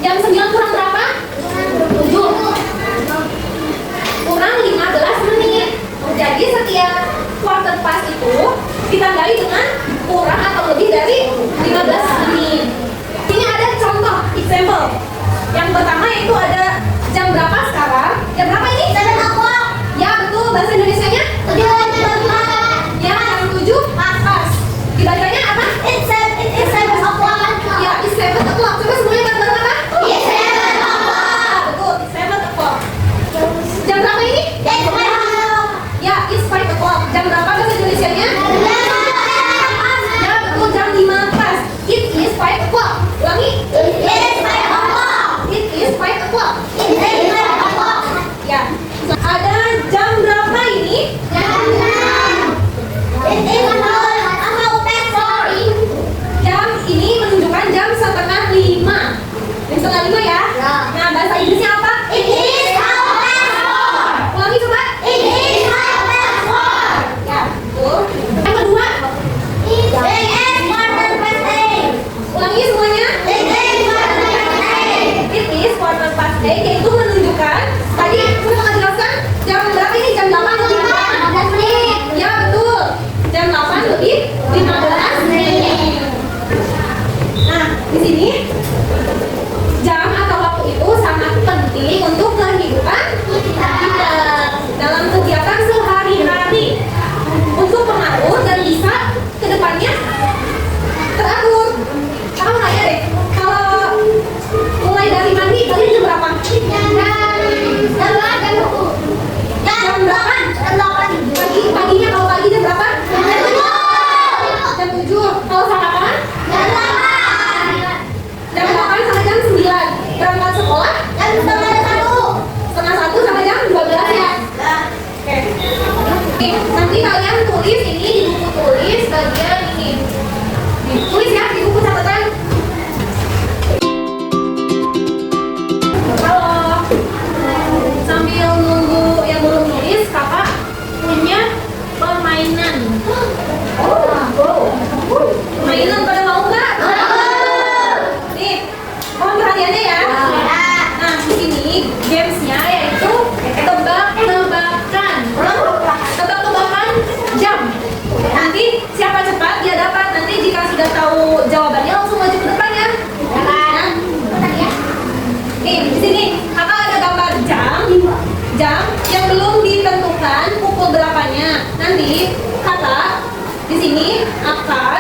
Jam 9 kurang berapa? 7. Kurang 15 menit. Jadi setiap quarter past itu ditandai dengan kurang atau lebih dari 15 menit. Ini ada contoh, example. Yang pertama yaitu ada jam berapa sekarang? Jam berapa ini? Jam berapa? Ya betul, bahasa Indonesianya? 7. Ya, jam 7 pas. Dibacanya apa? It's 7 o'clock. Ya, it's 7 o'clock. Coba semuanya bareng-bareng apa? It's 7 o'clock. Betul, it's 7 o'clock. Jam berapa ini? It's 5 o'clock. Ya, it's 5 o'clock. Jam berapa bahasa Indonesianya? Ya, betul, jam 5 pas. It is 5 o'clock. Ulangi. It is 5 o'clock. It is 5 o'clock. It is 5 o'clock. Ya. Ada jam berapa ini? Jam 6. It is 4. Jam ini menunjukkan jam setengah 5. Jam setengah 5 ya? Nah, bahasa Inggrisnya apa? It is 4. Ulangi coba. It is 4. Ya, betul. Yang kedua. It is 4:08. Ulangi semuanya. It is 4:08. It is 4:08, yaitu menunjukkan tadi sudah menjelaskan jam berapa ini? Jam 8 lebih 15 menit. Ya, betul. Jam 8 lebih 15 menit. Nah, di sini jam atau waktu itu sangat penting untuk kehidupan kita dalam kegiatan sehari-hari untuk pengaruh dan bisa kedepannya teratur. Kamu nanya deh, kalau mulai dari mandi kalian jam berapa? Jam 8. Paginya kalau pagi jam berapa? Jam 7. Kalau sarapan? Jam 8 sampai jam 9. Berangkat sekolah? Jam setengah 1 sampai jam 12 ya? Oke. Nanti kalian tulis ini di buku tulis bagian ini. Tulis ya di buku catatan. Halo. Sambil nunggu yang belum nulis, kakak punya permainan. Permainan pada mau nggak? Nih, mohon perhatiannya ya. Nah, di sini gamesnya yaitu tebak-tebakan. Tebak-tebakan jam. Nanti siapa cepat dia dapat. Nanti jika sudah tahu jawabannya langsung maju ke depan ya. Nah, nih di sini kakak ada gambar jam yang belum ditentukan pukul berapanya. Nanti kakak di sini akan